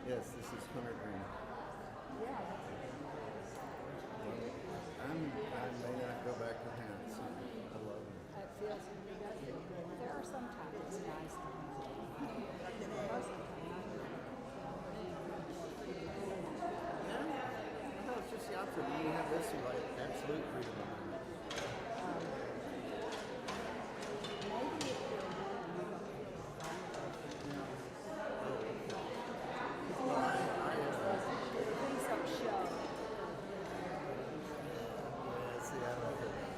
Yes, this is Hunter Green. I may not go back to Hants. I love him. It feels there are sometimes it's nice to most of the time. No, it's just the opposite. When you have this, you like absolute freedom. Maybe if you're alone, you don't feel things don't show. Yeah, see, I don't feel that.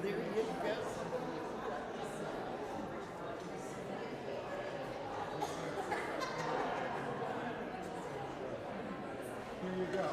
There you go. Here you go.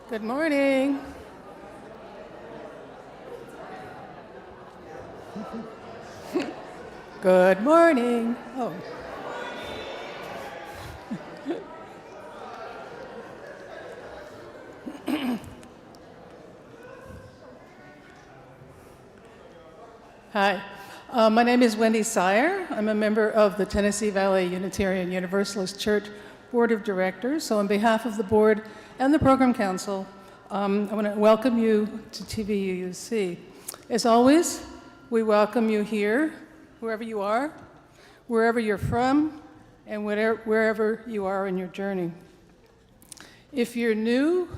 Good morning. Good morning. Oh. Hi. My name is Wendy Sire. I'm a member of the Tennessee Valley Unitarian Universalist Church Board of Directors. So on behalf of the board and the Program Council, I want to welcome you to TVUUC. As always, we welcome you here, wherever you are, wherever you're from, and wherever you are in your journey. If you're new,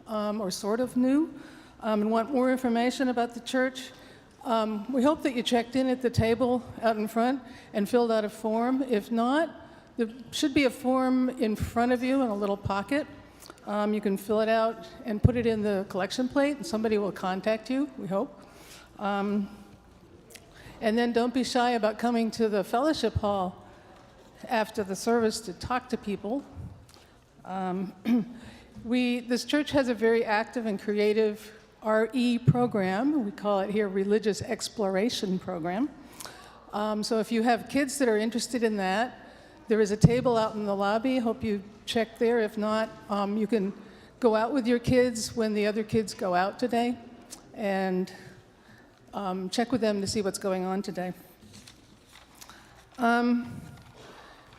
or sort of new, and want more information about the church, we hope that you checked in at the table out in front and filled out a form. If not, there should be a form in front of you in a little pocket. You can fill it out and put it in the collection plate, and somebody will contact you, we hope. And then don't be shy about coming to the fellowship hall after the service to talk to people. This church has a very active and creative RE program. We call it here Religious Exploration Program. So if you have kids that are interested in that, there is a table out in the lobby. Hope you check there. If not, you can go out with your kids when the other kids go out today and check with them to see what's going on today.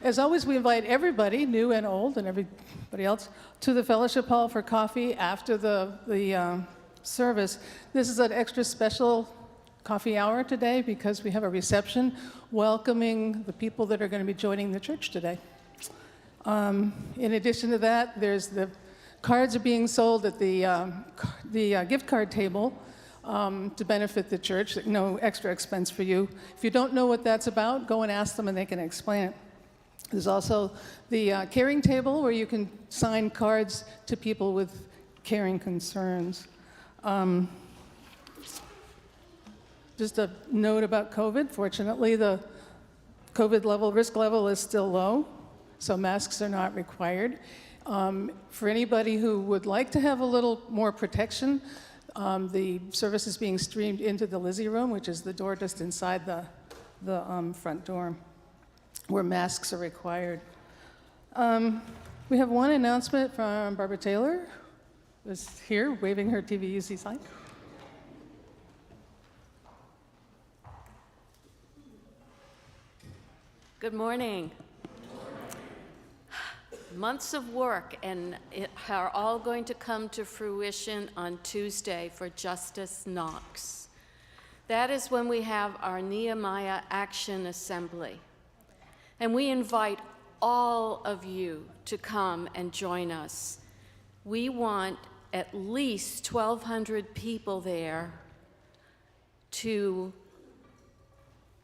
As always, we invite everybody, new and old and everybody else, to the fellowship hall for coffee after the service. This is an extra special coffee hour today because we have a reception welcoming the people that are going to be joining the church today. In addition to that, there's the cards are being sold at the gift card table to benefit the church. No extra expense for you. If you don't know what that's about, go and ask them and they can explain it. There's also the caring table where you can sign cards to people with caring concerns. Just a note about COVID. Fortunately, the COVID risk level is still low, so masks are not required. For anybody who would like to have a little more protection, the service is being streamed into the Lizzie room, which is the door just inside the front door, where masks are required. We have one announcement from Barbara Taylor, who's here waving her TVUC sign. Good morning. Months of work and it are all going to come to fruition on Tuesday for Justice Knox. That is when we have our Nehemiah Action Assembly. And we invite all of you to come and join us. We want at least 1,200 people there to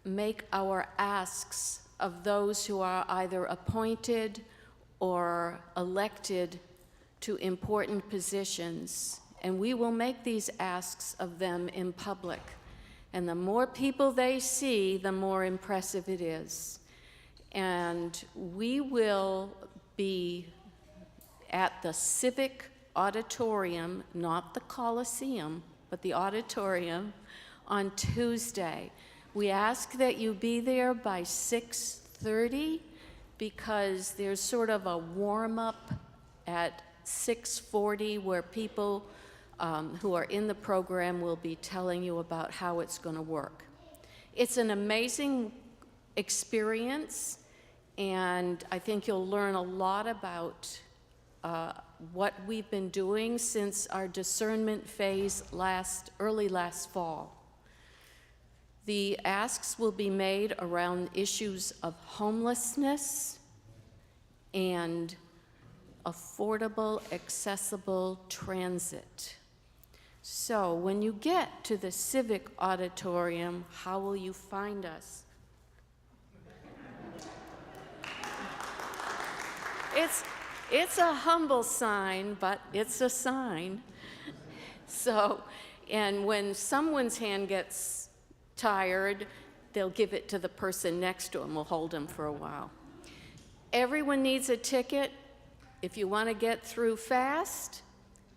make our asks of those who are either appointed or elected to important positions. And we will make these asks of them in public. And the more people they see, the more impressive it is. And we will be at the Civic Auditorium, not the Coliseum, but the auditorium, on Tuesday. We ask that you be there by 6:30 because there's sort of a warm-up at 6:40 where people who are in the program will be telling you about how it's going to work. It's an amazing experience, and I think you'll learn a lot about what we've been doing since our discernment phase early last fall. The asks will be made around issues of homelessness and affordable, accessible transit. So when you get to the Civic Auditorium, how will you find us? It's a humble sign, but it's a sign. So, and when someone's hand gets tired, they'll give it to the person next to them. We'll hold them for a while. Everyone needs a ticket. If you want to get through fast,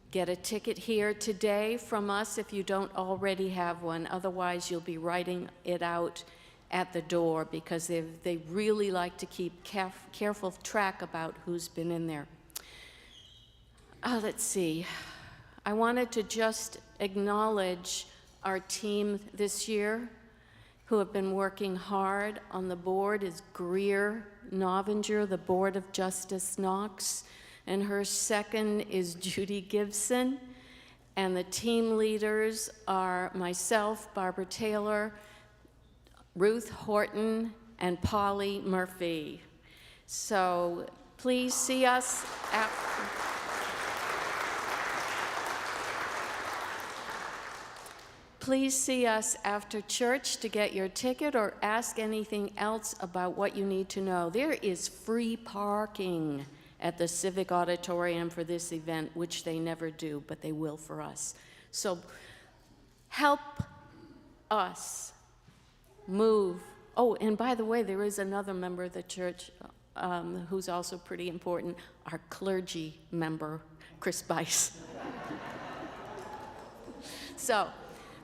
get a ticket here today from us if you don't already have one. Otherwise, you'll be writing it out at the door because they really like to keep careful track about who's been in there. Let's see. I wanted to just acknowledge our team this year who have been working hard. On the board is Greer Novinger, the Board of Justice Knox, and her second is Judy Gibson. And the team leaders are myself, Barbara Taylor, Ruth Horton, and Polly Murphy. So please see us after. Please see us after church to get your ticket or ask anything else about what you need to know. There is free parking at the Civic Auditorium for this event, which they never do, but they will for us. So help us move. Oh, and by the way, there is another member of the church who's also pretty important, our clergy member, Chris Buice. So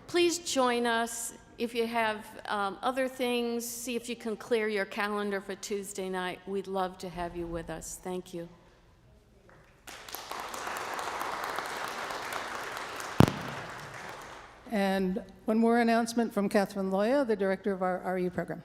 please join us. If you have other things, see if you can clear your calendar for Tuesday night. We'd love to have you with us. Thank you. And one more announcement from Catherine Loya, the director of our RU program.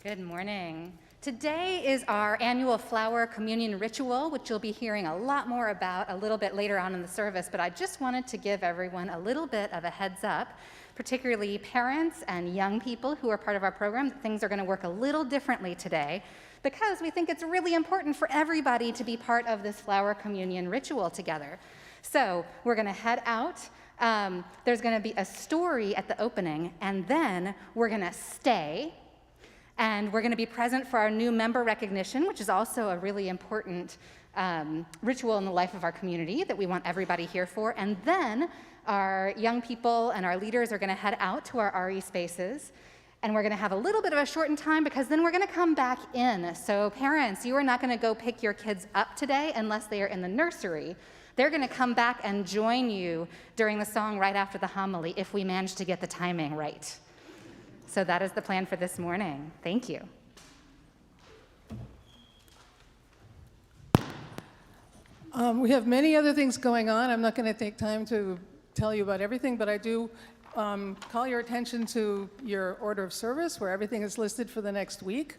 Good morning. Today is our annual flower communion ritual, which you'll be hearing a lot more about a little bit later on in the service, but I just wanted to give everyone a little bit of a heads up, particularly parents and young people who are part of our program, that things are going to work a little differently today because we think it's really important for everybody to be part of this flower communion ritual together. So we're going to head out. There's going to be a story at the opening, and then we're going to stay. And we're going to be present for our new member recognition, which is also a really important ritual in the life of our community that we want everybody here for. And then our young people and our leaders are going to head out to our RE spaces. And we're going to have a little bit of a shortened time because then we're going to come back in. So parents, you are not going to go pick your kids up today unless they are in the nursery. They're going to come back and join you during the song right after the homily if we manage to get the timing right. So that is the plan for this morning. Thank you. We have many other things going on. I'm not going to take time to tell you about everything, but I do call your attention to your order of service, where everything is listed for the next week.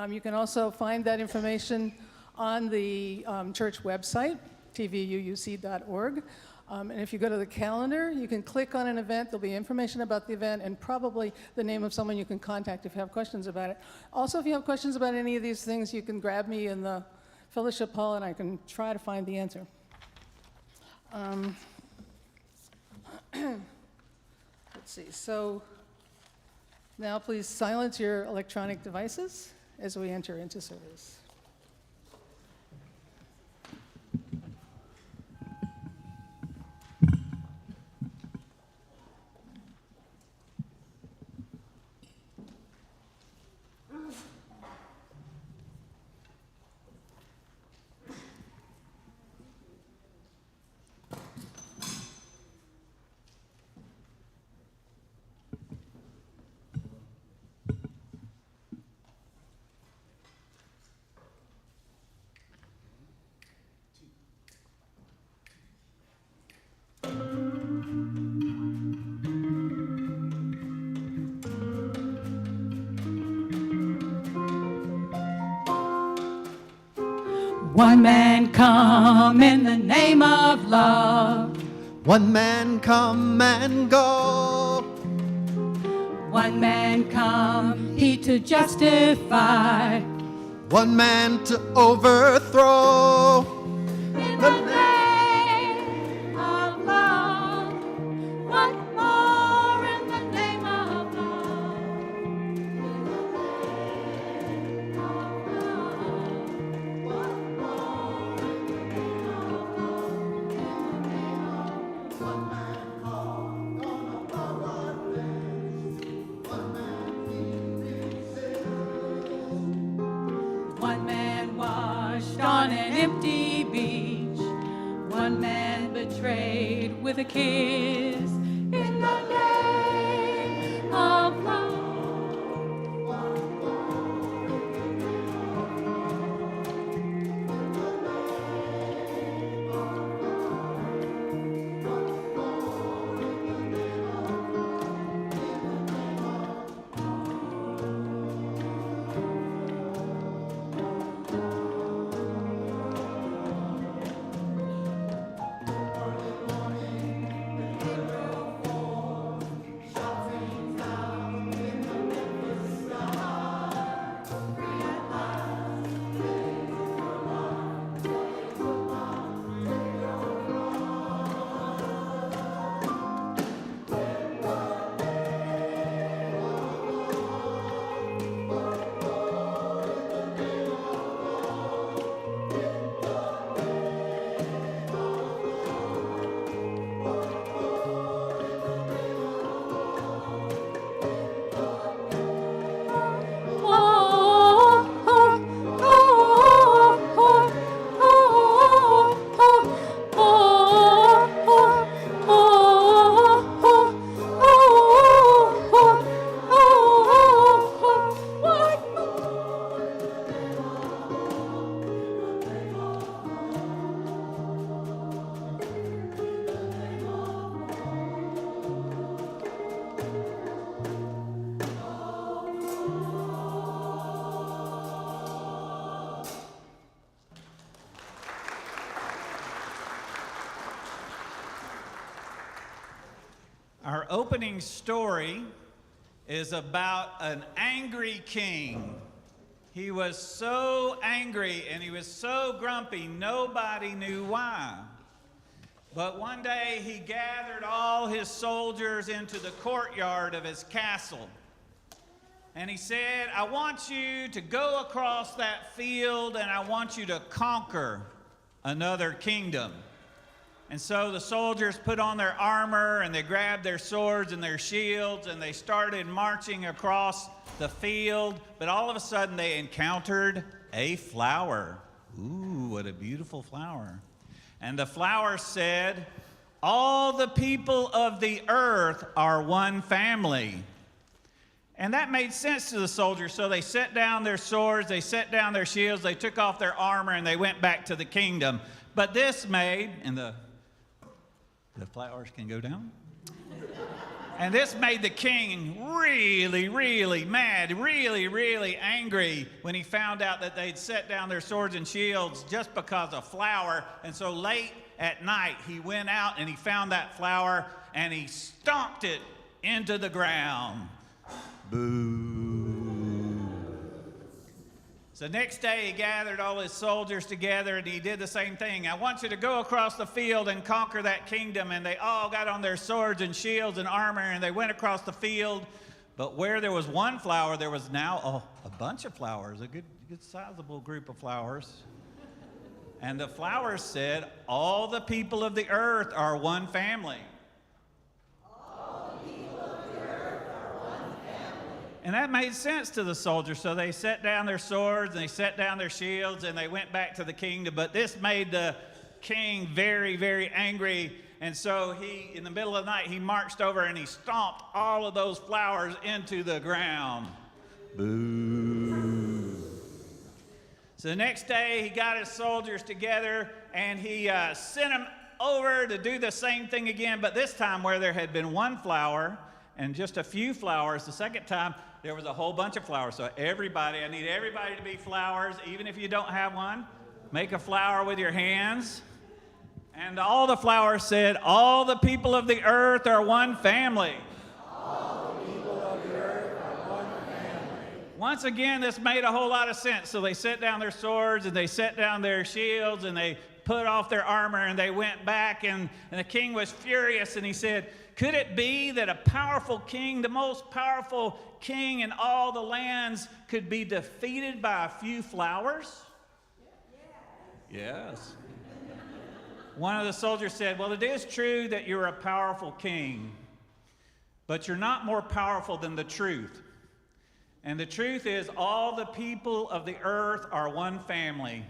You can also find that information on the church website, tvuuc.org. And if you go to the calendar, you can click on an event. There'll be information about the event and probably the name of someone you can contact if you have questions about it. Also, if you have questions about any of these things, you can grab me in the fellowship hall and I can try to find the answer. Let's see. So now please silence your electronic devices as we enter into service. One man come in the name of love. One man come and go. One man come, he to justify. One man to overthrow. In the name of love. What more in the name of love? In the name of love. What more in the name of love? In the name of one man called on a borrowed place. One man feeding sinners. One man washed on an empty beach. One man betrayed with a kiss. In the name of love. Our opening story is about an angry king. He was so angry and he was so grumpy, nobody knew why. But one day he gathered all his soldiers into the courtyard of his castle. And he said, I want you to go across that field and I want you to conquer another kingdom. And so the soldiers put on their armor and they grabbed their swords and their shields and they started marching across the field. But all of a sudden they encountered a flower. Ooh, what a beautiful flower. And the flower said, all the people of the earth are one family. And that made sense to the soldiers. So they set down their swords, they set down their shields, they took off their armor and they went back to the kingdom. But this made, and the flowers can go down. And this made the king really, really mad, really, really angry when he found out that they'd set down their swords and shields just because of flour. And so late at night, he went out and he found that flour and he stomped it into the ground. Boo. So next day, he gathered all his soldiers together and he did the same thing. I want you to go across the field and conquer that kingdom. And they all got on their swords and shields and armor and they went across the field. But where there was one flower, there was now a bunch of flowers, a good sizable group of flowers. And the flowers said, all the people of the earth are one family. And that made sense to the soldiers, so they set down their swords, and they set down their shields, and they went back to the kingdom. But this made the king very, very angry, and so he, in the middle of the night, he marched over and he stomped all of those flowers into the ground. Boo. So the next day, he got his soldiers together, and he sent them over to do the same thing again, but this time where there had been one flower and just a few flowers, the second time, there was a whole bunch of flowers. So everybody, I need everybody to be flowers, even if you don't have one. Make a flower with your hands. And all the flowers said, all the people of the earth are one family. All the people of the earth are one family. Once again, this made a whole lot of sense. So they set down their swords and they set down their shields and they put off their armor and they went back and the king was furious and he said, could it be that a powerful king, the most powerful king in all the lands, could be defeated by a few flowers? Yes. One of the soldiers said, well, it is true that you're a powerful king, but you're not more powerful than the truth. And the truth is all the people of the earth are one family,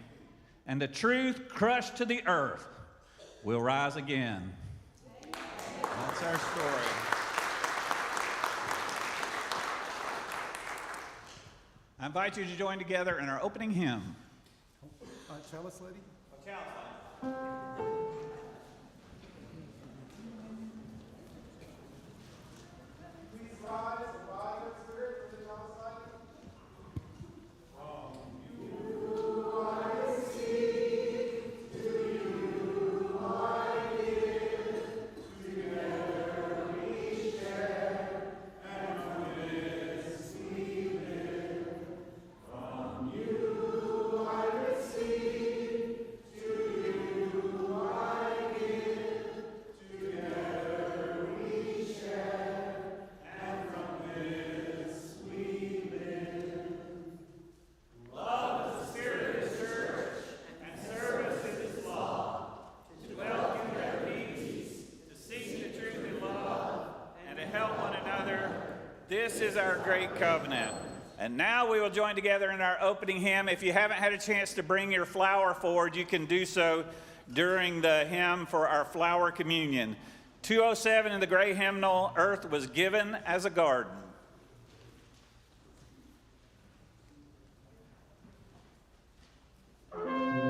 and the truth crushed to the earth will rise again. That's our story. I invite you to join together in our opening hymn. Chalice lady? Please rise and rise in spirit for the chalice lady. This is our great covenant. And now we will join together in our opening hymn. If you haven't had a chance to bring your flower forward, you can do so during the hymn for our flower communion. 207 in the gray hymnal, Earth was given as a garden. Praise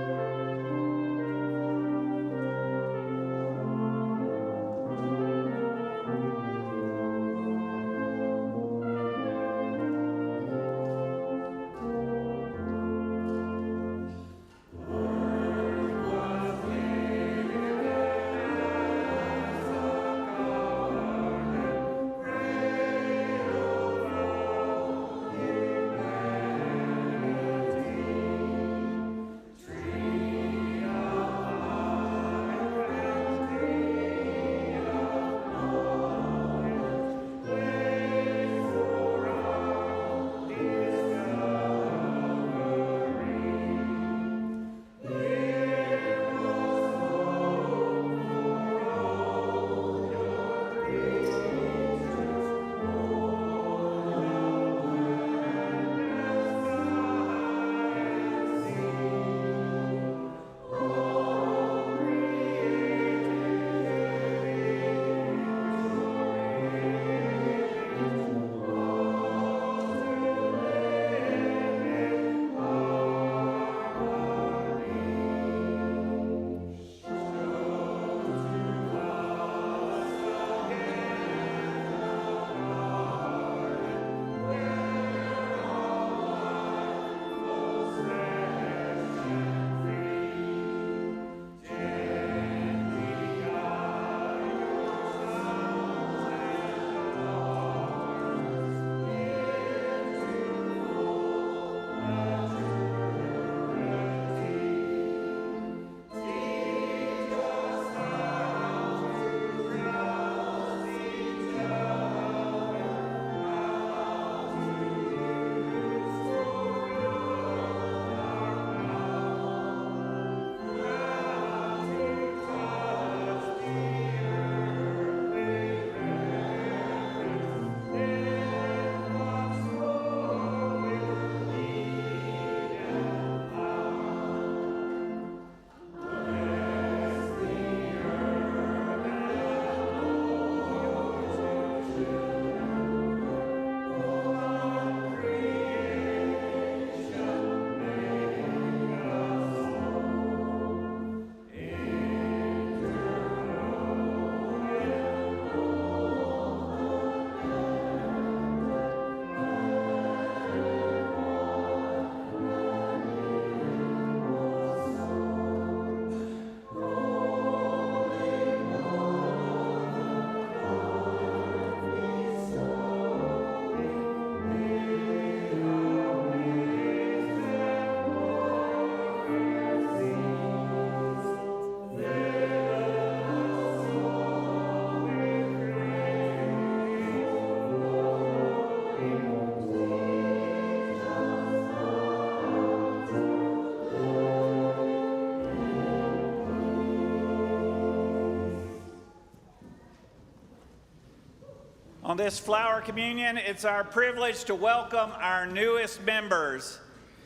On this flower communion, it's our privilege to welcome our newest members.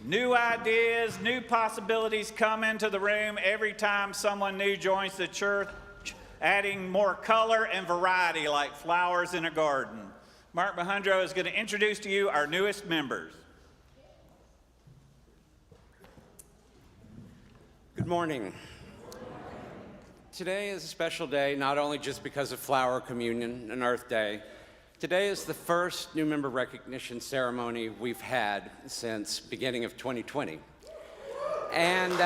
New ideas, new possibilities come into the room every time someone new joins the church, adding more color and variety like flowers in a garden. Mark Mahundro is going to introduce to you our newest members. Good morning. Today is a special day, not only just because of Flower Communion and Earth Day. Today is the first new member recognition ceremony we've had since beginning of 2020. And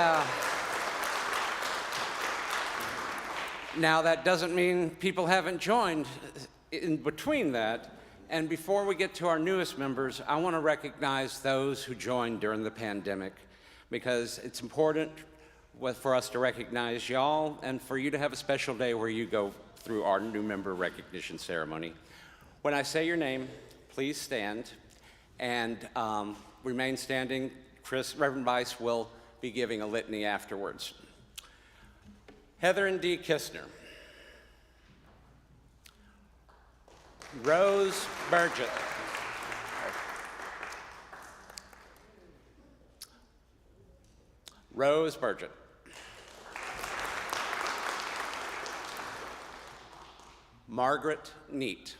now that doesn't mean people haven't joined in between that. And before we get to our newest members, I want to recognize those who joined during the pandemic, because it's important for us to recognize y'all and for you to have a special day where you go through our new member recognition ceremony. When I say your name, please stand and remain standing. Reverend Buice will be giving a litany afterwards. Heather and Dee Kistner. Rose Burgett. Rose Burgett. Margaret Neat.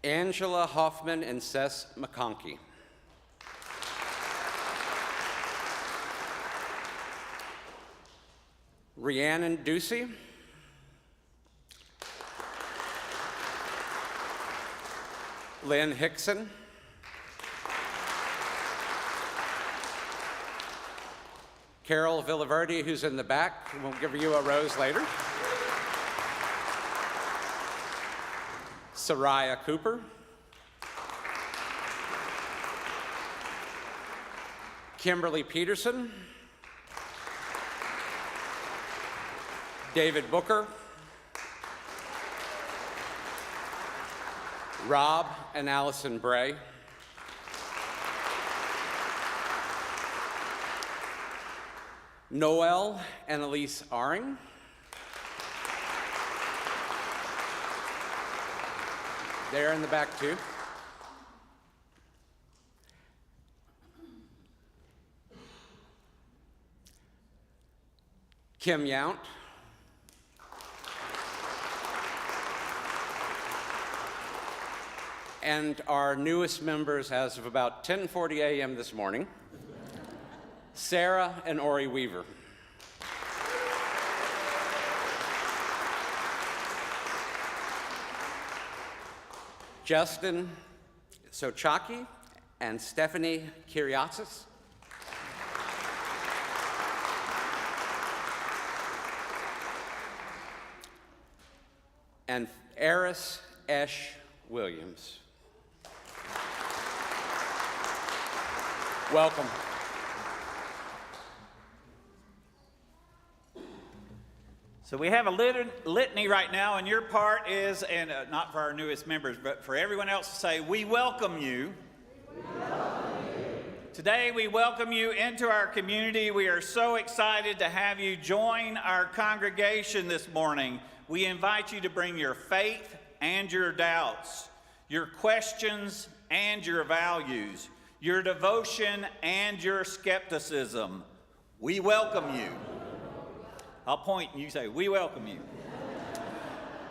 Angela Hoffman and Cess McConkey. Rhiannon Ducey. Lynn Hickson. Carol Villaverde, who's in the back. We'll give you a rose later. Soraya Cooper. Kimberly Peterson. David Booker. Rob and Allison Bray. Noel and Elise Aring. They're in the back too. Kim Yount. And our newest members as of about 10:40 a.m. this morning, Sarah and Ori Weaver. Justin Sochaki and Stephanie Kiriatsis. And Eris Esh Williams. Welcome. So we have a litany right now, and your part is, and not for our newest members, but for everyone else to say, we welcome you. We welcome you. Today we welcome you into our community. We are so excited to have you join our congregation this morning. We invite you to bring your faith and your doubts, your questions and your values, your devotion and your skepticism. We welcome you. I'll point and you say, we welcome you.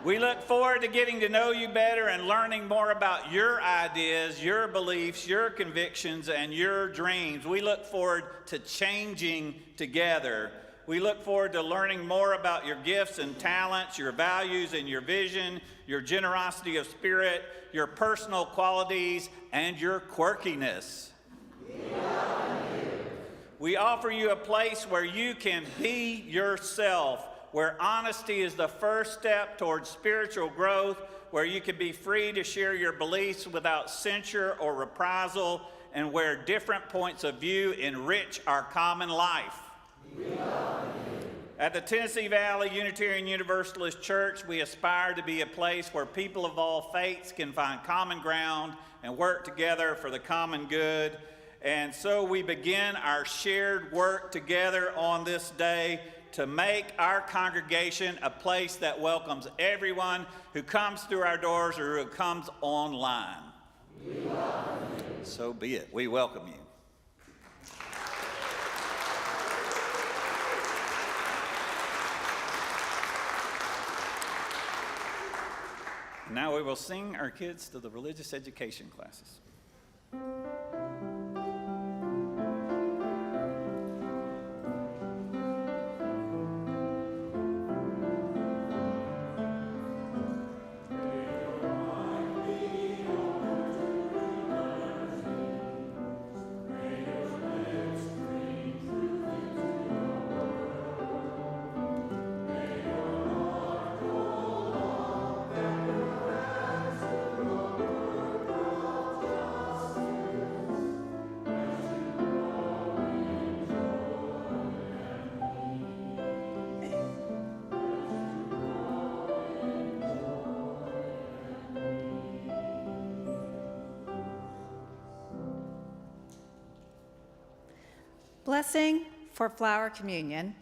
We look forward to getting to know you better and learning more about your ideas, your beliefs, your convictions, and your dreams. We look forward to changing together. We look forward to learning more about your gifts and talents, your values and your vision, your generosity of spirit, your personal qualities, and your quirkiness. We offer you a place where you can be yourself, where honesty is the first step towards spiritual growth, where you can be free to share your beliefs without censure or reprisal, and where different points of view enrich our common life. At the Tennessee Valley Unitarian Universalist Church, we aspire to be a place where people of all faiths can find common ground and work together for the common good. And so we begin our shared work together on this day to make our congregation a place that welcomes everyone who comes through our doors or who comes online. We welcome you. So be it. We welcome you. Now we will sing our kids to the religious education classes. Blessing for Flower Communion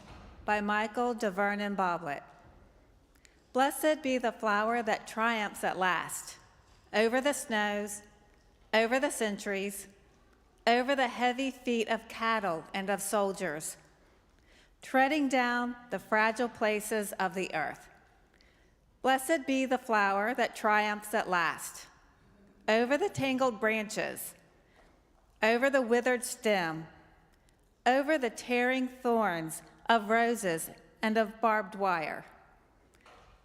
by Michael DeVernon Boblet. Blessed be the flower that triumphs at last, over the snows, over the centuries, over the heavy feet of cattle and of soldiers, treading down the fragile places of the earth. Blessed be the flower that triumphs at last, over the tangled branches, over the withered stem, over the tearing thorns of roses and of barbed wire.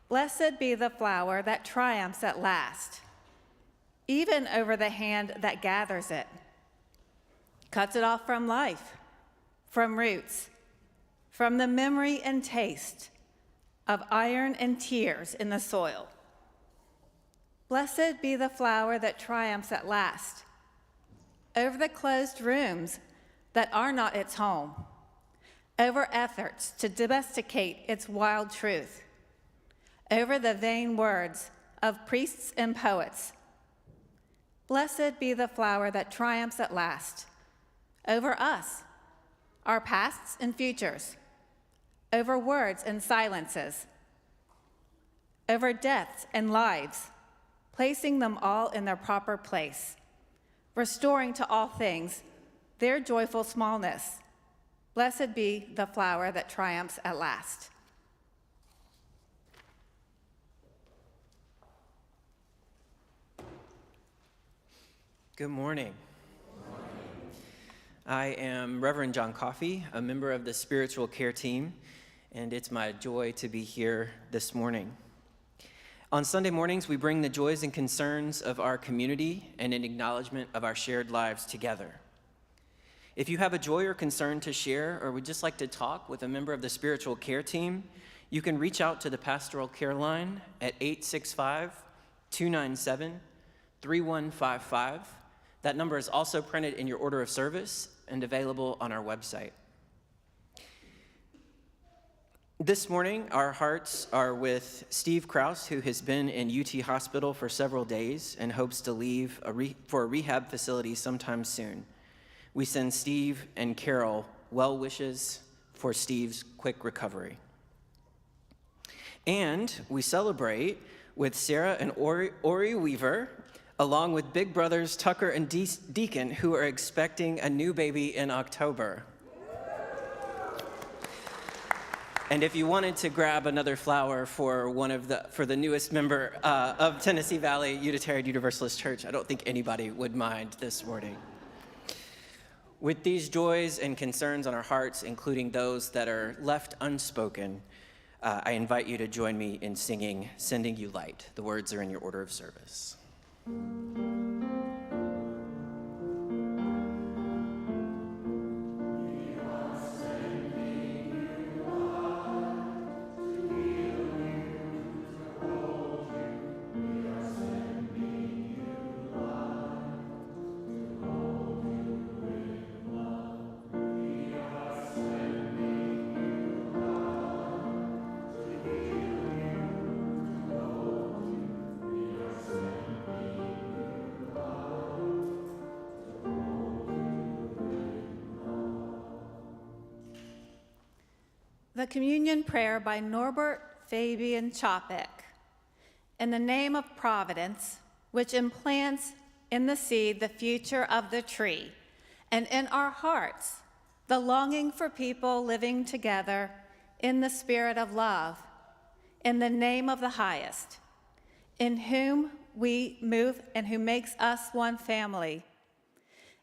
Blessed be the flower that triumphs at last, even over the hand that gathers it, cuts it off from life, from roots, from the memory and taste of iron and tears in the soil. Blessed be the flower that triumphs at last, over the closed rooms that are not its home, over efforts to domesticate its wild truth, over the vain words of priests and poets. Blessed be the flower that triumphs at last, over us, our pasts and futures, over words and silences, over deaths and lives, placing them all in their proper place, restoring to all things their joyful smallness. Blessed be the flower that triumphs at last. Good morning. I am Reverend John Coffey, a member of the spiritual care team, and it's my joy to be here this morning. On Sunday mornings, we bring the joys and concerns of our community and an acknowledgement of our shared lives together. If you have a joy or concern to share or would just like to talk with a member of the spiritual care team, you can reach out to the pastoral care line at 865-297-3155. That number is also printed in your order of service and available on our website. This morning, our hearts are with Steve Krause, who has been in UT Hospital for several days and hopes to leave for a rehab facility sometime soon. We send Steve and Carol well wishes for Steve's quick recovery. And we celebrate with Sarah and Ori Weaver, along with big brothers Tucker and Deacon, who are expecting a new baby in October. And if you wanted to grab another flower for the newest member of Tennessee Valley Unitarian Universalist Church, I don't think anybody would mind this morning. With these joys and concerns on our hearts, including those that are left unspoken, I invite you to join me in singing "Sending You Light." The words are in your order of service. The communion prayer by Norbert Fabian Chopik. In the name of providence, which implants in the seed the future of the tree, and in our hearts the longing for people living together in the spirit of love, in the name of the highest, in whom we move and who makes us one family,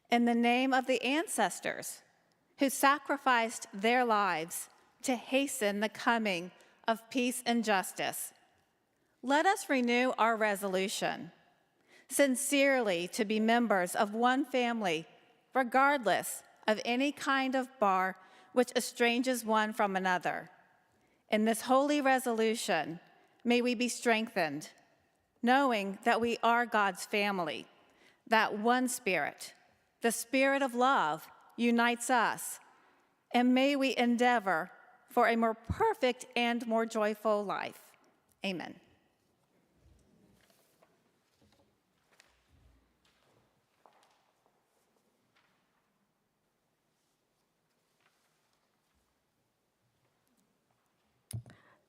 in the name of the ancestors who sacrificed their lives to hasten the coming of peace and justice. Let us renew our resolution, sincerely to be members of one family, regardless of any kind of bar which estranges one from another. In this holy resolution, may we be strengthened, knowing that we are God's family, that one spirit, the spirit of love, unites us, and may we endeavor for a more perfect and more joyful life. Amen.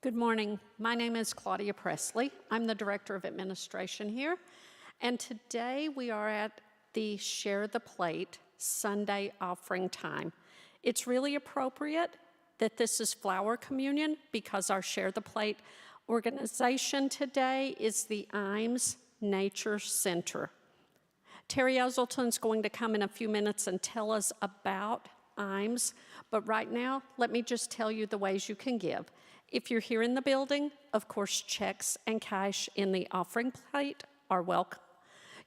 Good morning. My name is Claudia Presley. I'm the Director of Administration here. And today we are at the Share the Plate Sunday offering time. It's really appropriate that this is flower communion because our Share the Plate organization today is the Imes Nature Center. Terry Eselton's going to come in a few minutes and tell us about Imes, but right now, let me just tell you the ways you can give. If you're here in the building, of course, checks and cash in the offering plate are welcome.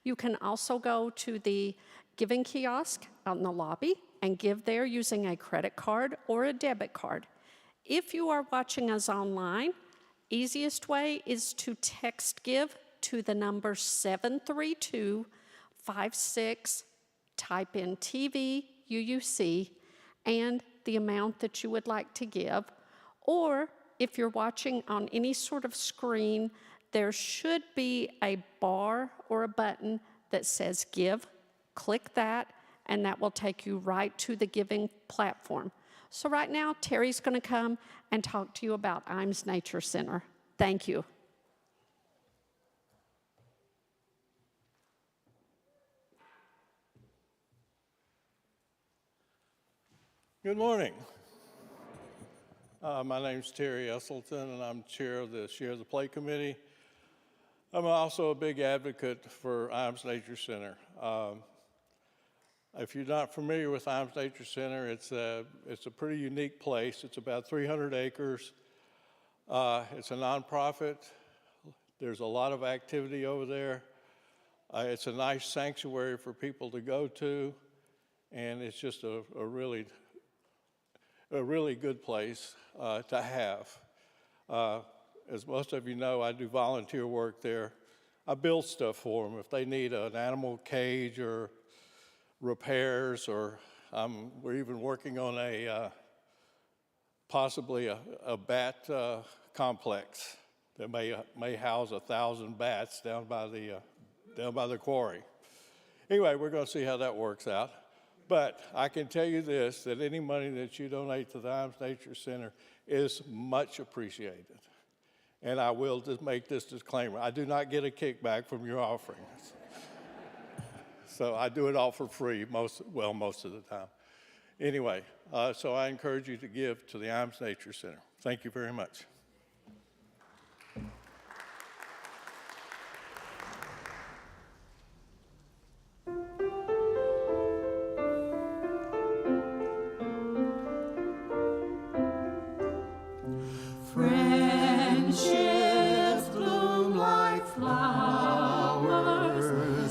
You can also go to the giving kiosk out in the lobby and give there using a credit card or a debit card. If you are watching us online, easiest way is to text give to the number 73256, type in TV, UUC, and the amount that you would like to give. Or if you're watching on any sort of screen, there should be a bar or a button that says give. Click that, and that will take you right to the giving platform. So right now, Terry's going to come and talk to you about Imes Nature Center. Thank you. Good morning. My name's Terry Eselton, and I'm chair of the Share the Plate Committee. I'm also a big advocate for Imes Nature Center. If you're not familiar with Imes Nature Center, it's a pretty unique place. It's about 300 acres. It's a nonprofit. There's a lot of activity over there. It's a nice sanctuary for people to go to, and it's just a really good place to have. As most of you know, I do volunteer work there. I build stuff for them. If they need an animal cage or repairs, or we're even working on possibly a bat complex that may house 1,000 bats down by the quarry. Anyway, we're going to see how that works out. But I can tell you this, that any money that you donate to the Imes Nature Center is much appreciated. And I will just make this disclaimer. I do not get a kickback from your offerings. So I do it all for free, most of the time. Anyway, so I encourage you to give to the Imes Nature Center. Thank you very much. Friendships bloom like flowers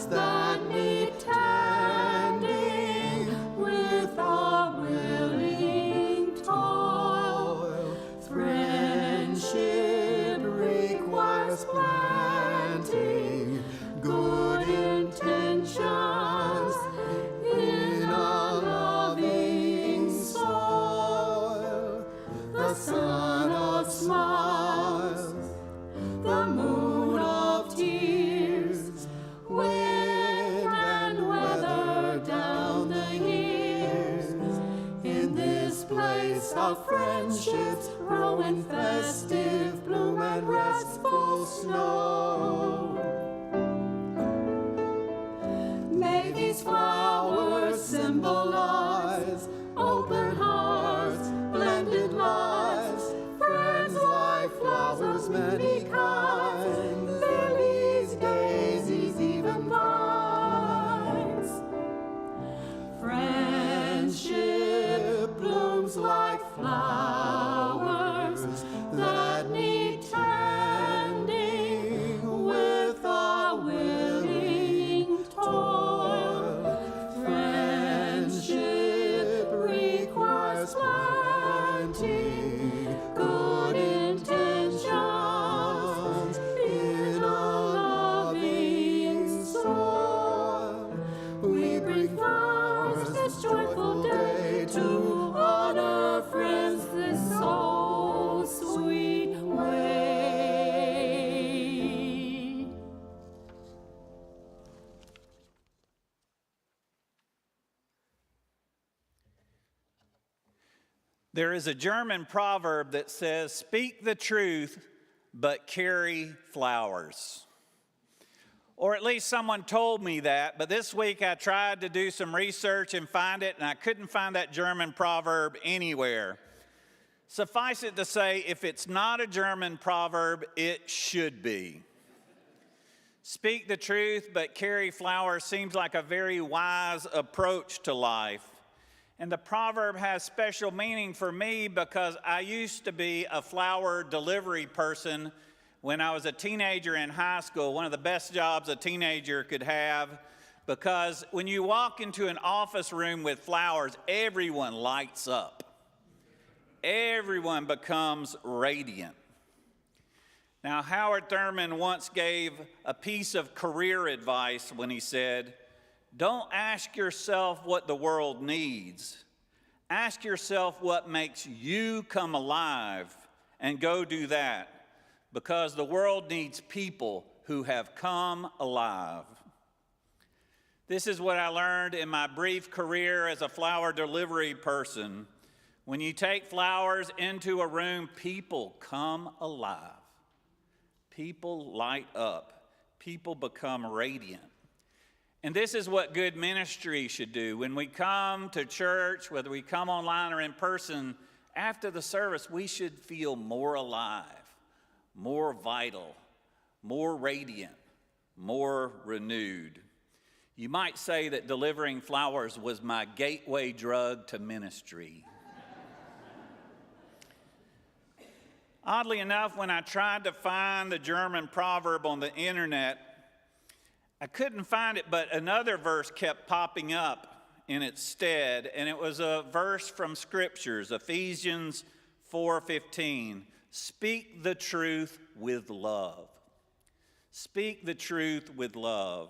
that need tending with a willing toil. Friendships Yes, our friendships grow in festive bloom and restful snow. May these flowers symbolize open hearts, blended lives, friends like flowers many kinds, lilies, daisies, even vines. Friendship blooms like flowers that need tending with a willing toil. Friendship requires planting good intentions in a loving soil. We bring flowers this joyful day to honor friends this so sweet way. There is a German proverb that says, "Speak the truth, but carry flowers." Or at least someone told me that, but this week I tried to do some research and find it, and I couldn't find that German proverb anywhere. Suffice it to say, if it's not a German proverb, it should be. Speak the truth, but carry flowers seems like a very wise approach to life. And the proverb has special meaning for me because I used to be a flower delivery person when I was a teenager in high school, one of the best jobs a teenager could have, because when you walk into an office room with flowers, everyone lights up. Everyone becomes radiant. Now, Howard Thurman once gave a piece of career advice when he said, "Don't ask yourself what the world needs. Ask yourself what makes you come alive and go do that, because the world needs people who have come alive." This is what I learned in my brief career as a flower delivery person. When you take flowers into a room, people come alive. People light up. People become radiant. And this is what good ministry should do. When we come to church, whether we come online or in person, after the service, we should feel more alive, more vital, more radiant, more renewed. You might say that delivering flowers was my gateway drug to ministry. Oddly enough, when I tried to find the German proverb on the internet, I couldn't find it, but another verse kept popping up in its stead, and it was a verse from Scriptures, Ephesians 4:15. Speak the truth with love. Speak the truth with love.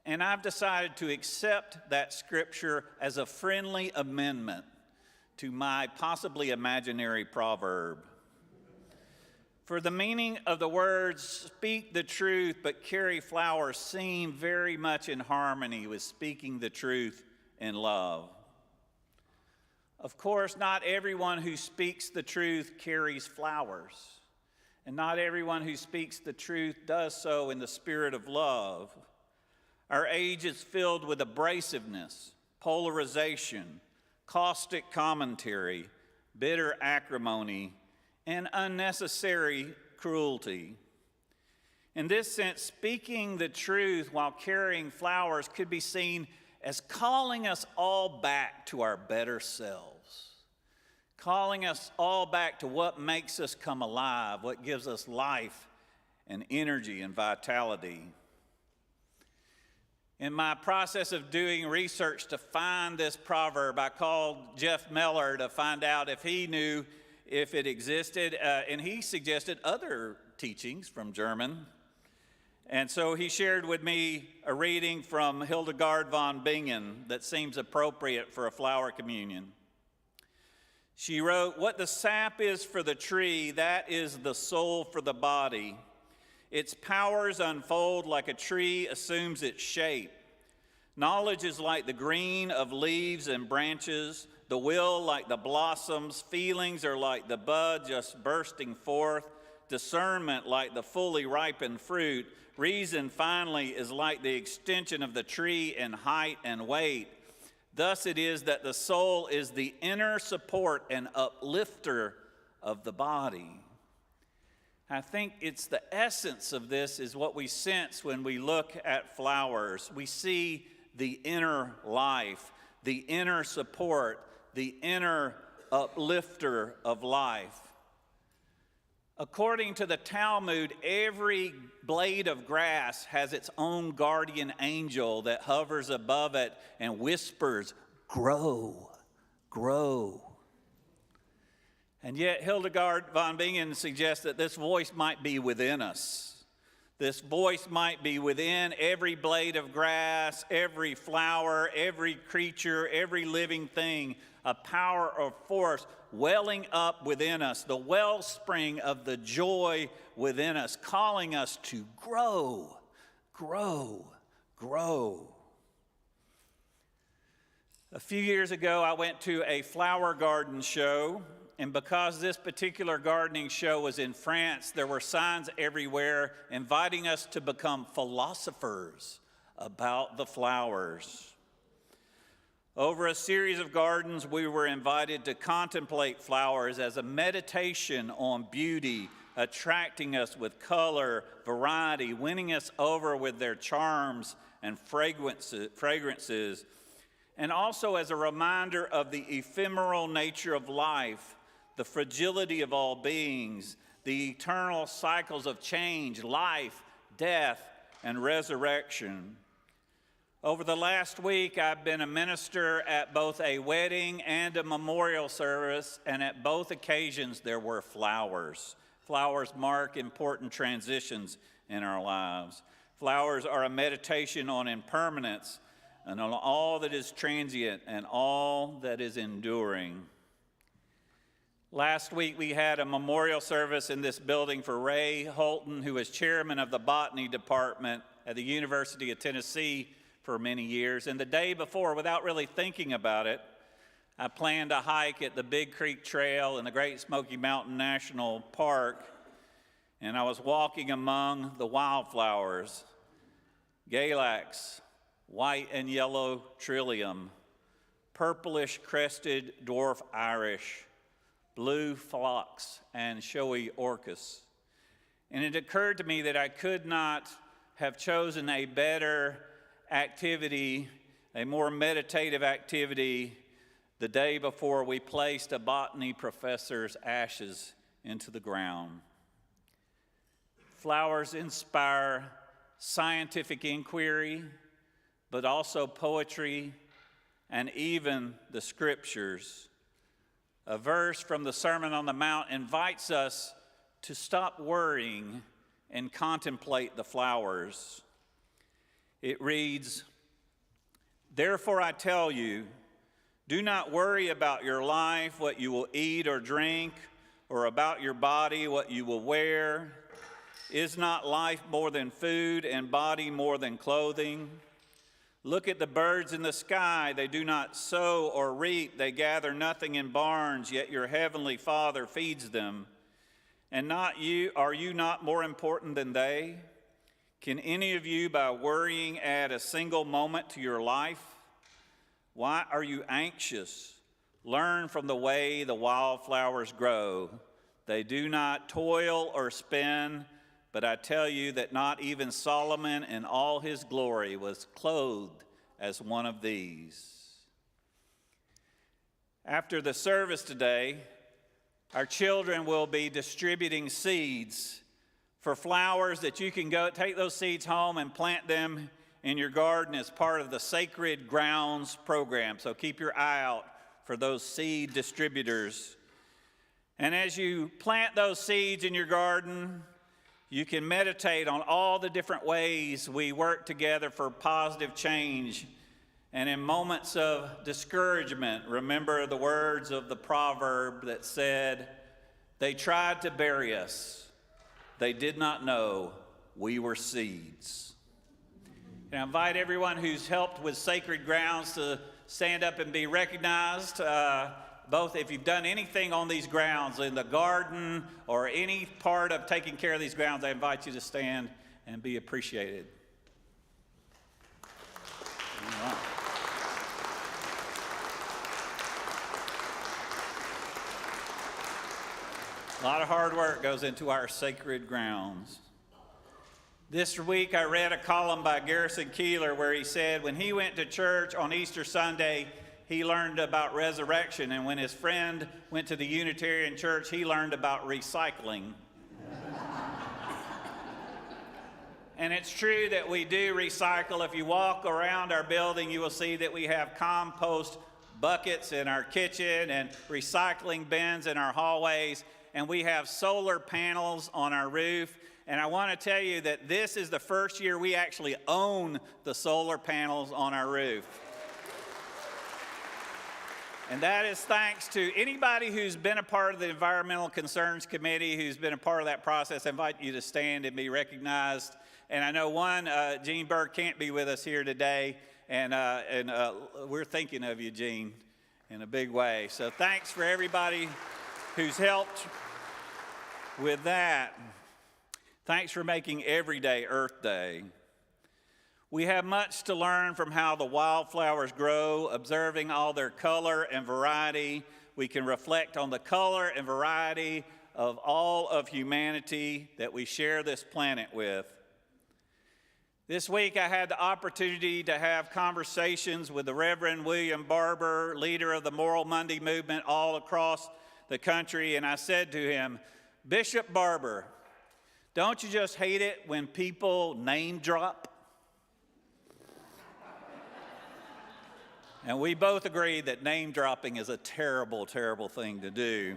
And I've decided to accept that scripture as a friendly amendment to my possibly imaginary proverb. For the meaning of the words, speak the truth but carry flowers, seem very much in harmony with speaking the truth in love. Of course, not everyone who speaks the truth carries flowers, and not everyone who speaks the truth does so in the spirit of love. Our age is filled with abrasiveness, polarization, caustic commentary, bitter acrimony, and unnecessary cruelty. In this sense, speaking the truth while carrying flowers could be seen as calling us all back to our better selves, calling us all back to what makes us come alive, what gives us life and energy and vitality. In my process of doing research to find this proverb, I called Jeff Meller to find out if he knew if it existed, and he suggested other teachings from German. And so he shared with me a reading from Hildegard von Bingen that seems appropriate for a flower communion. She wrote, "What the sap is for the tree, that is the soul for the body. Its powers unfold like a tree assumes its shape. Knowledge is like the green of leaves and branches, the will like the blossoms, feelings are like the bud just bursting forth, discernment like the fully ripened fruit, reason finally is like the extension of the tree in height and weight. Thus it is that the soul is the inner support and uplifter of the body. I think it's the essence of this is what we sense when we look at flowers. We see the inner life, the inner support, the inner uplifter of life. According to the Talmud, every blade of grass has its own guardian angel that hovers above it and whispers, "Grow, grow." And yet Hildegard von Bingen suggests that this voice might be within us. This voice might be within every blade of grass, every flower, every creature, every living thing, a power or force welling up within us, the wellspring of the joy within us, calling us to grow, grow, grow. A few years ago, I went to a flower garden show, and because this particular gardening show was in France, there were signs everywhere inviting us to become philosophers about the flowers. Over a series of gardens, we were invited to contemplate flowers as a meditation on beauty, attracting us with color, variety, winning us over with their charms and fragrances, and also as a reminder of the ephemeral nature of life, the fragility of all beings, the eternal cycles of change, life, death, and resurrection. Over the last week, I've been a minister at both a wedding and a memorial service, and at both occasions there were flowers. Flowers mark important transitions in our lives. Flowers are a meditation on impermanence and on all that is transient and all that is enduring. Last week, we had a memorial service in this building for Ray Holton, who was chairman of the botany department at the University of Tennessee for many years. And the day before, without really thinking about it, I planned a hike at the Big Creek Trail in the Great Smoky Mountain National Park, and I was walking among the wildflowers, galax, white and yellow trillium, purplish crested dwarf Irish, blue phlox, and showy orchis. And it occurred to me that I could not have chosen a better activity, a more meditative activity, the day before we placed a botany professor's ashes into the ground. Flowers inspire scientific inquiry, but also poetry and even the scriptures. A verse from the Sermon on the Mount invites us to stop worrying and contemplate the flowers. It reads, "Therefore I tell you, do not worry about your life, what you will eat or drink, or about your body, what you will wear. Is not life more than food and body more than clothing? Look at the birds in the sky. They do not sow or reap. They gather nothing in barns, yet your heavenly Father feeds them. And are you not more important than they? Can any of you, by worrying, add a single moment to your life? Why are you anxious? Learn from the way the wildflowers grow. They do not toil or spin, but I tell you that not even Solomon in all his glory was clothed as one of these." After the service today, our children will be distributing seeds for flowers that you can go take those seeds home and plant them in your garden as part of the Sacred Grounds program. So keep your eye out for those seed distributors. And as you plant those seeds in your garden, you can meditate on all the different ways we work together for positive change. And in moments of discouragement, remember the words of the proverb that said, "They tried to bury us. They did not know we were seeds." And I invite everyone who's helped with sacred grounds to stand up and be recognized. Both if you've done anything on these grounds, in the garden or any part of taking care of these grounds, I invite you to stand and be appreciated. All right. A lot of hard work goes into our sacred grounds. This week I read a column by Garrison Keillor where he said when he went to church on Easter Sunday, he learned about resurrection, and when his friend went to the Unitarian Church, he learned about recycling. And it's true that we do recycle. If you walk around our building, you will see that we have compost buckets in our kitchen and recycling bins in our hallways, and we have solar panels on our roof. And I want to tell you that this is the first year we actually own the solar panels on our roof. And that is thanks to anybody who's been a part of the Environmental Concerns Committee, who's been a part of that process. I invite you to stand and be recognized. And I know Gene Berg can't be with us here today, and we're thinking of you, Gene, in a big way. So thanks for everybody who's helped with that. Thanks for making every day Earth Day. We have much to learn from how the wildflowers grow, observing all their color and variety. We can reflect on the color and variety of all of humanity that we share this planet with. This week I had the opportunity to have conversations with the Reverend William Barber, leader of the Moral Monday movement all across the country, and I said to him, Bishop Barber, don't you just hate it when people name drop? And we both agree that name dropping is a terrible, terrible thing to do.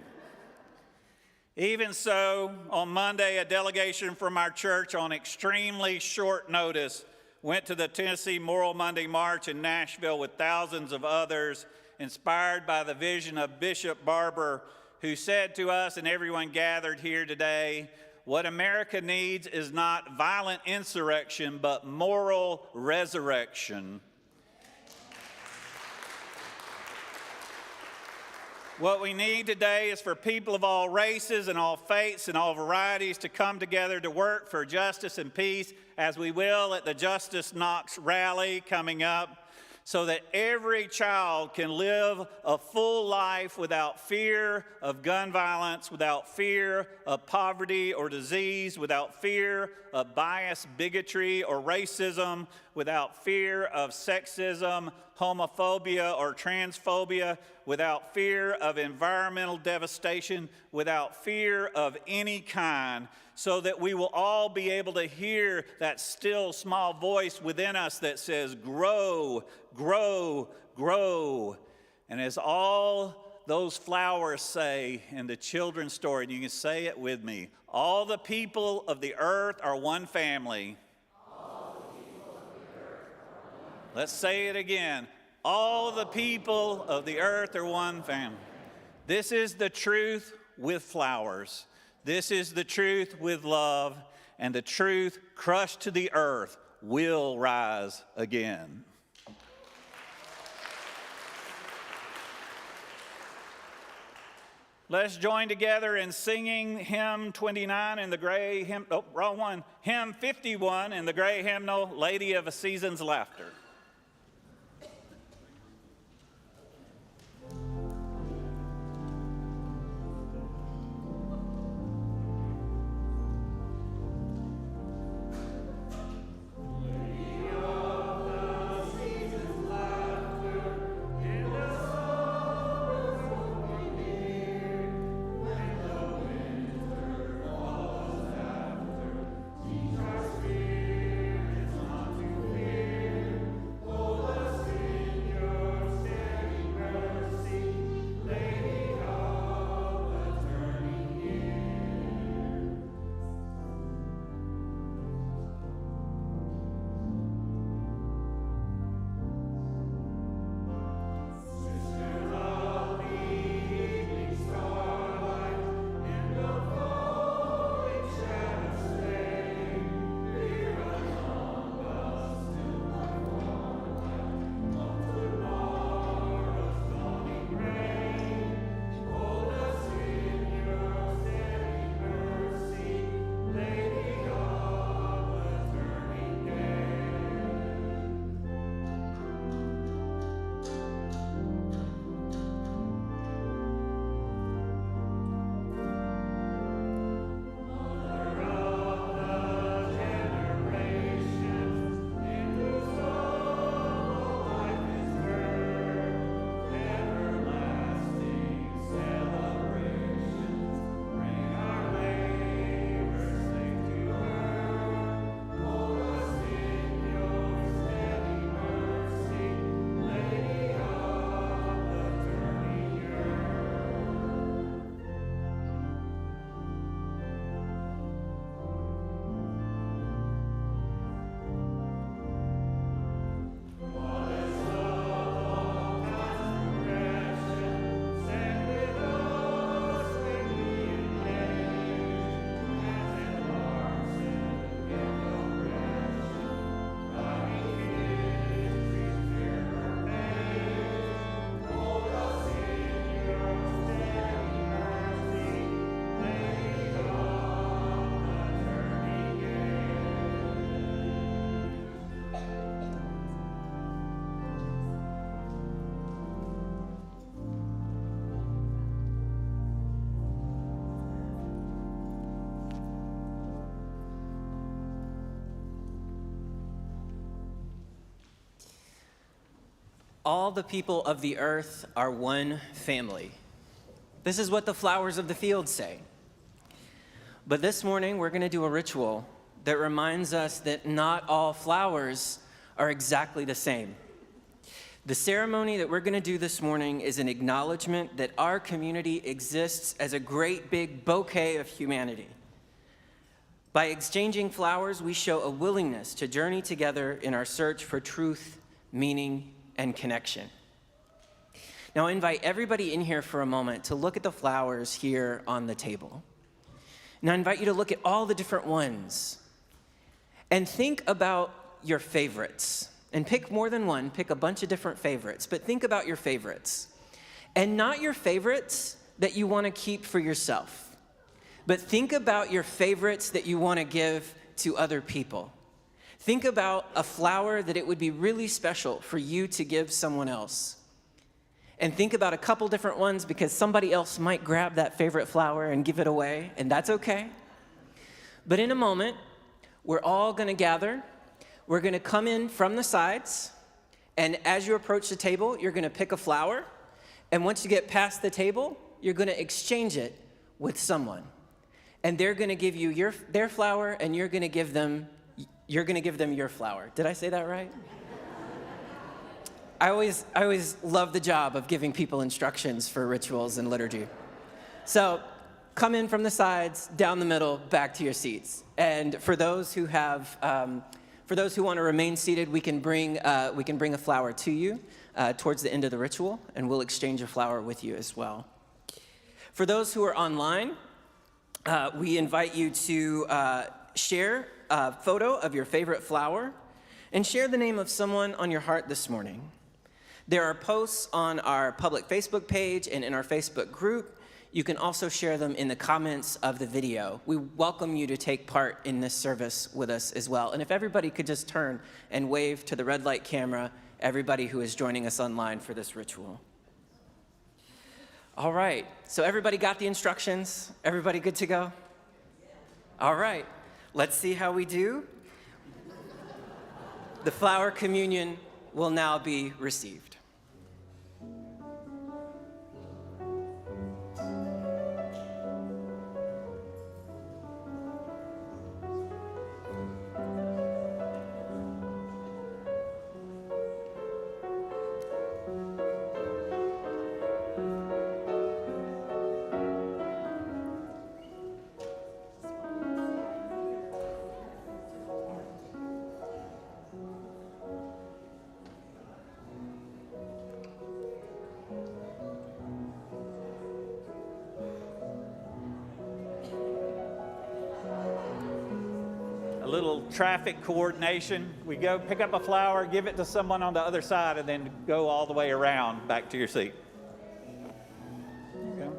Even so, on Monday, a delegation from our church on extremely short notice went to the Tennessee Moral Monday March in Nashville with thousands of others, inspired by the vision of Bishop Barber, who said to us and everyone gathered here today, what America needs is not violent insurrection, but moral resurrection. What we need today is for people of all races and all faiths and all varieties to come together to work for justice and peace, as we will at the Justice Knox rally coming up, so that every child can live a full life without fear of gun violence, without fear of poverty or disease, without fear of bias, bigotry, or racism, without fear of sexism, homophobia, or transphobia, without fear of environmental devastation, without fear of any kind, so that we will all be able to hear that still small voice within us that says, grow, grow, grow. And as all those flowers say in the children's story, and you can say it with me, all the people of the earth are one family. Let's say it again. All the people of the earth are one family. This is the truth with flowers. This is the truth with love. And the truth crushed to the earth will rise again. Let's join together in singing hymn 29 in the gray hymn, wrong one, hymn 51 in the gray hymnal, Lady of a Season's Laughter. all the people of the earth are one family. This is what the flowers of the field say. But this morning, we're going to do a ritual that reminds us that not all flowers are exactly the same. The ceremony that we're going to do this morning is an acknowledgement that our community exists as a great big bouquet of humanity. By exchanging flowers, we show a willingness to journey together in our search for truth, meaning, and connection. Now, I invite everybody in here for a moment to look at the flowers here on the table. And I invite you to look at all the different ones and think about your favorites. And pick more than one, pick a bunch of different favorites, but think about your favorites. And not your favorites that you want to keep for yourself, but think about your favorites that you want to give to other people. Think about a flower that it would be really special for you to give someone else. And think about a couple different ones because somebody else might grab that favorite flower and give it away, and that's okay. But in a moment, we're all going to gather. We're going to come in from the sides, and as you approach the table, you're going to pick a flower, and once you get past the table, you're going to exchange it with someone. And they're going to give you their flower, and you're going to give them your flower. Did I say that right? I always love the job of giving people instructions for rituals and liturgy. So come in from the sides, down the middle, back to your seats. And for those who want to remain seated, we can bring a flower to you towards the end of the ritual, and we'll exchange a flower with you as well. For those who are online, we invite you to share a photo of your favorite flower and share the name of someone on your heart this morning. There are posts on our public Facebook page and in our Facebook group. You can also share them in the comments of the video. We welcome you to take part in this service with us as well. And if everybody could just turn and wave to the red light camera, everybody who is joining us online for this ritual. All right, so everybody got the instructions? Everybody good to go? All right, let's see how we do. The flower communion will now be received. A little traffic coordination. We go pick up a flower, give it to someone on the other side, and then go all the way around back to your seat. There you go.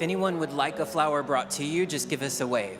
anyone would like a flower brought to you, just give us a wave.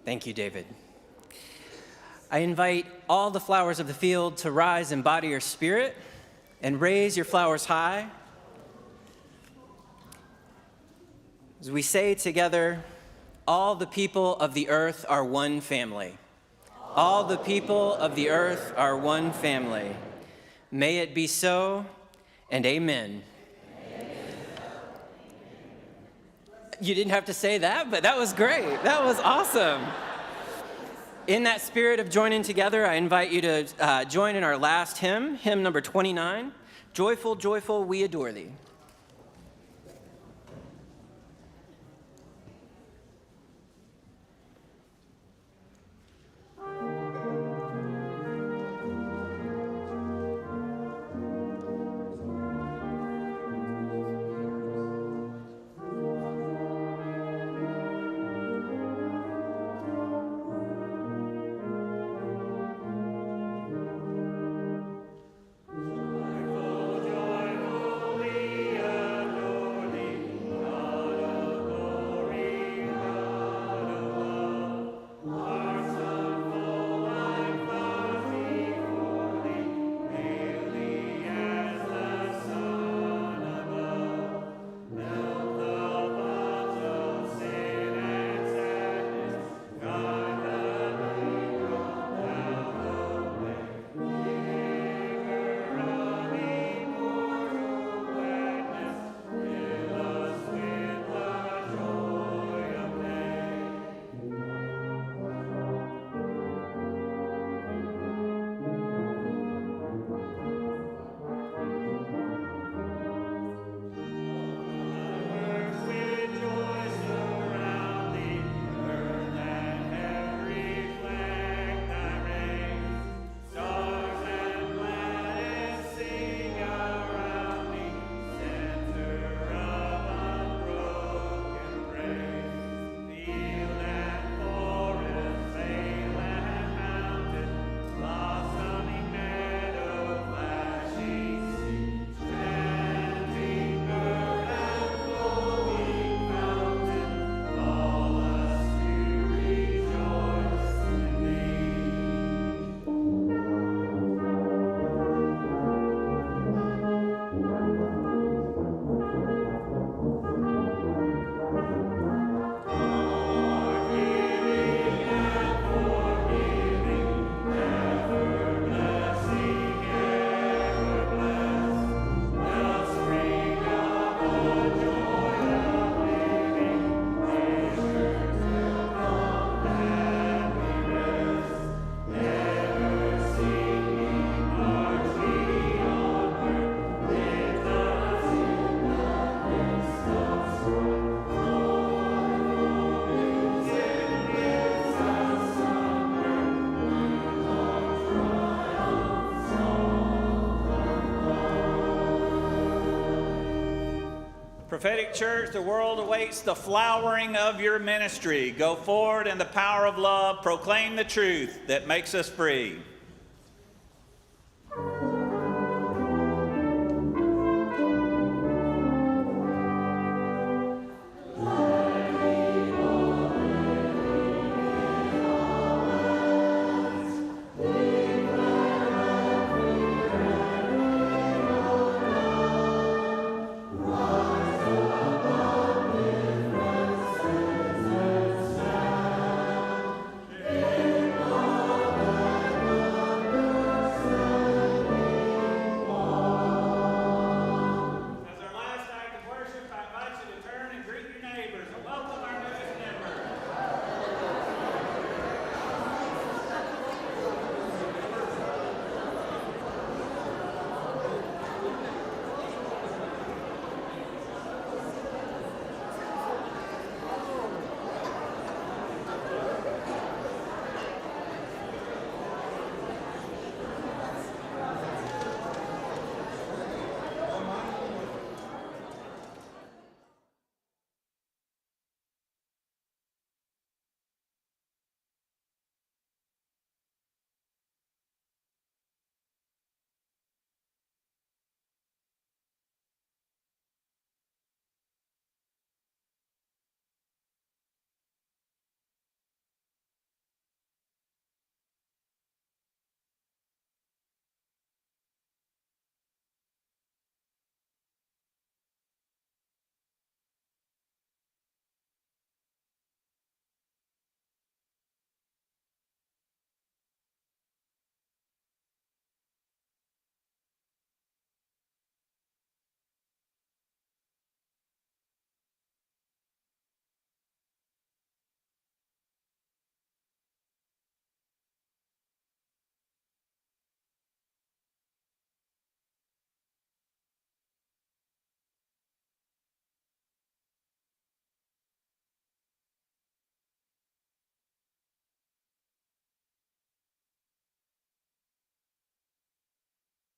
Thank you, David. I invite all the flowers of the field to rise and embody your spirit and raise your flowers high. As we say together, all the people of the earth are one family. All the people of the earth are one family. May it be so, and amen. You didn't have to say that, but that was great. That was awesome. In that spirit of joining together, I invite you to join in our last hymn, hymn number 29, Joyful, Joyful, We Adore Thee. Prophetic Church, the world awaits the flowering of your ministry. Go forward in the power of love, proclaim the truth that makes us free.